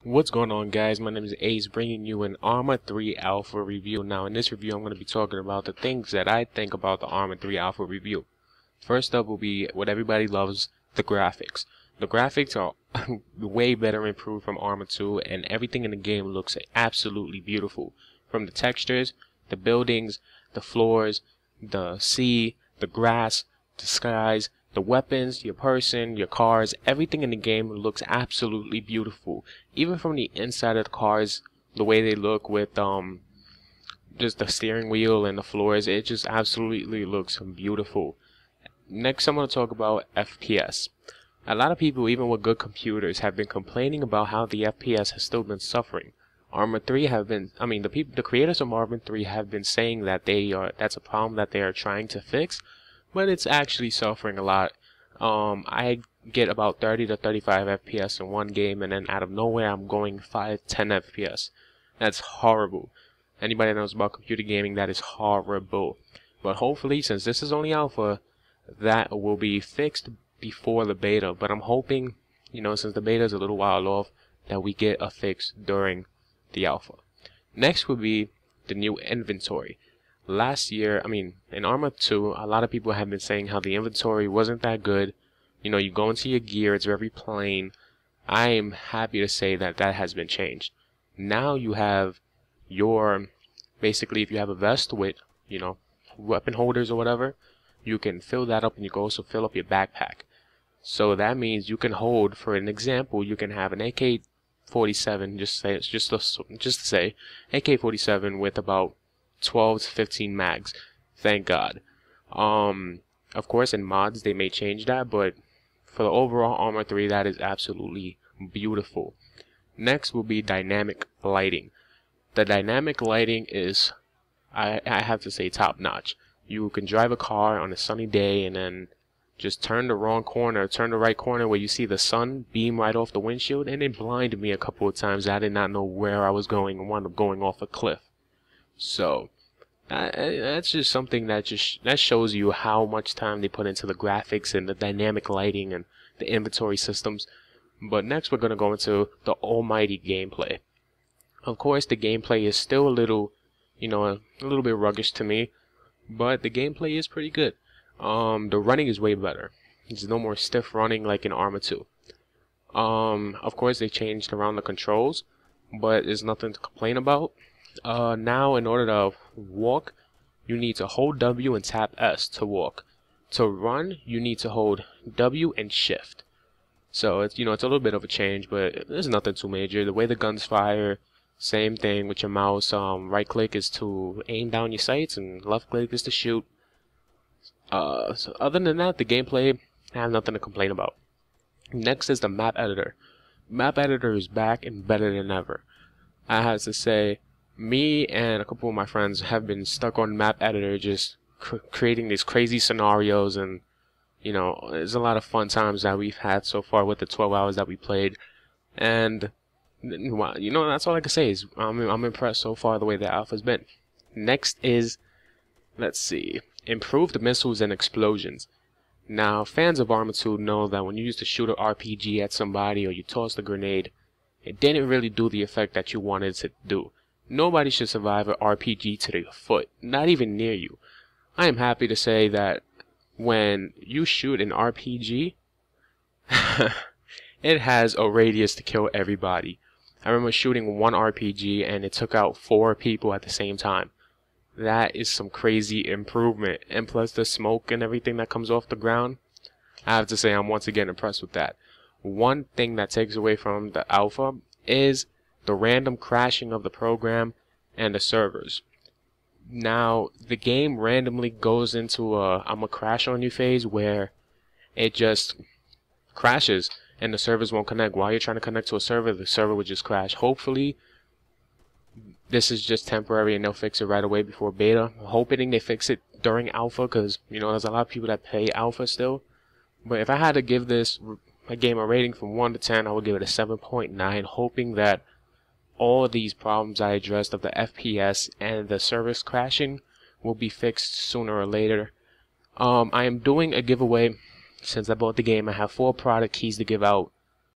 What's going on, guys? My name is Ace, bringing you an Arma 3 Alpha review. Now in this review I'm going to be talking about the things that I think about the Arma 3 Alpha review. First up will be what everybody loves, the graphics. The graphics are way better improved from Arma 2, and everything in the game looks absolutely beautiful. From the textures, the buildings, the floors, the sea, the grass, the skies, the weapons, your person, your cars, everything in the game looks absolutely beautiful. Even from the inside of the cars, the way they look with just the steering wheel and the floors, it just absolutely looks beautiful. Next, I'm going to talk about FPS. A lot of people, even with good computers, have been complaining about how the FPS has still been suffering. Arma 3 have been, the creators of Arma 3 have been saying that that's a problem that they are trying to fix, but it's actually suffering a lot. I get about 30 to 35 FPS in one game, and then out of nowhere I'm going 10 FPS. That's horrible. Anybody that knows about computer gaming, that is horrible. But hopefully, since this is only alpha, that will be fixed before the beta. But I'm hoping, since the beta is a little while off, that we get a fix during the alpha. Next would be the new inventory. Last year, in Arma 2, a lot of people have been saying how the inventory wasn't that good. You go into your gear, it's very plain. I am happy to say that that has been changed. Now you have basically, if you have a vest with, weapon holders or whatever, you can fill that up, and you can also fill up your backpack. So that means you can hold, for an example, you can have an AK-47, just to say, AK-47 with about 12 to 15 mags. Thank God. Of course, in mods they may change that, but for the overall Arma 3, that is absolutely beautiful. Next will be dynamic lighting. The dynamic lighting is, I have to say, top notch. You can drive a car on a sunny day and then just turn the right corner where you see the sun beam right off the windshield, and it blinded me a couple of times. I did not know where I was going and wound up going off a cliff. So that's just something that shows you how much time they put into the graphics and the dynamic lighting and the inventory systems. But next we're going to go into the almighty gameplay. Of course, the gameplay is still a little bit ruggish to me, but the gameplay is pretty good. The running is way better. There's no more stiff running like in Arma 2. Of course, they changed around the controls, but there's nothing to complain about. Now, in order to walk, you need to hold W and tap S to walk. To run, you need to hold W and shift. So it's it's a little bit of a change, but there's nothing too major. The way the guns fire, same thing with your mouse. Right click is to aim down your sights, and left click is to shoot. So other than that, the gameplay, I have nothing to complain about. Next is the map editor. Map editor is back and better than ever. I have to say, me and a couple of my friends have been stuck on map editor, just creating these crazy scenarios, and there's a lot of fun times that we've had so far with the 12 hours that we played. And that's all I can say is I'm impressed so far the way the alpha's been. Next is, let's see, improved missiles and explosions. Now, fans of Arma 2 know that when you used to shoot an RPG at somebody or you tossed a grenade, it didn't really do the effect that you wanted it to do. Nobody should survive an RPG to the foot, not even near you. I am happy to say that when you shoot an RPG, it has a radius to kill everybody. I remember shooting one RPG and it took out 4 people at the same time. That is some crazy improvement. And plus the smoke and everything that comes off the ground, I have to say I'm once again impressed with that. One thing that takes away from the alpha is the random crashing of the program and the servers. Now, the game randomly goes into a I'm gonna crash on you phase where it just crashes and the servers won't connect. While you're trying to connect to a server, the server would just crash. Hopefully, this is just temporary and they'll fix it right away before beta. I'm hoping they fix it during alpha, because there's a lot of people that play alpha still. But if I had to give this game a rating from 1 to 10, I would give it a 7.9, hoping that all these problems I addressed of the FPS and the service crashing will be fixed sooner or later. I am doing a giveaway. Since I bought the game, I have 4 product keys to give out.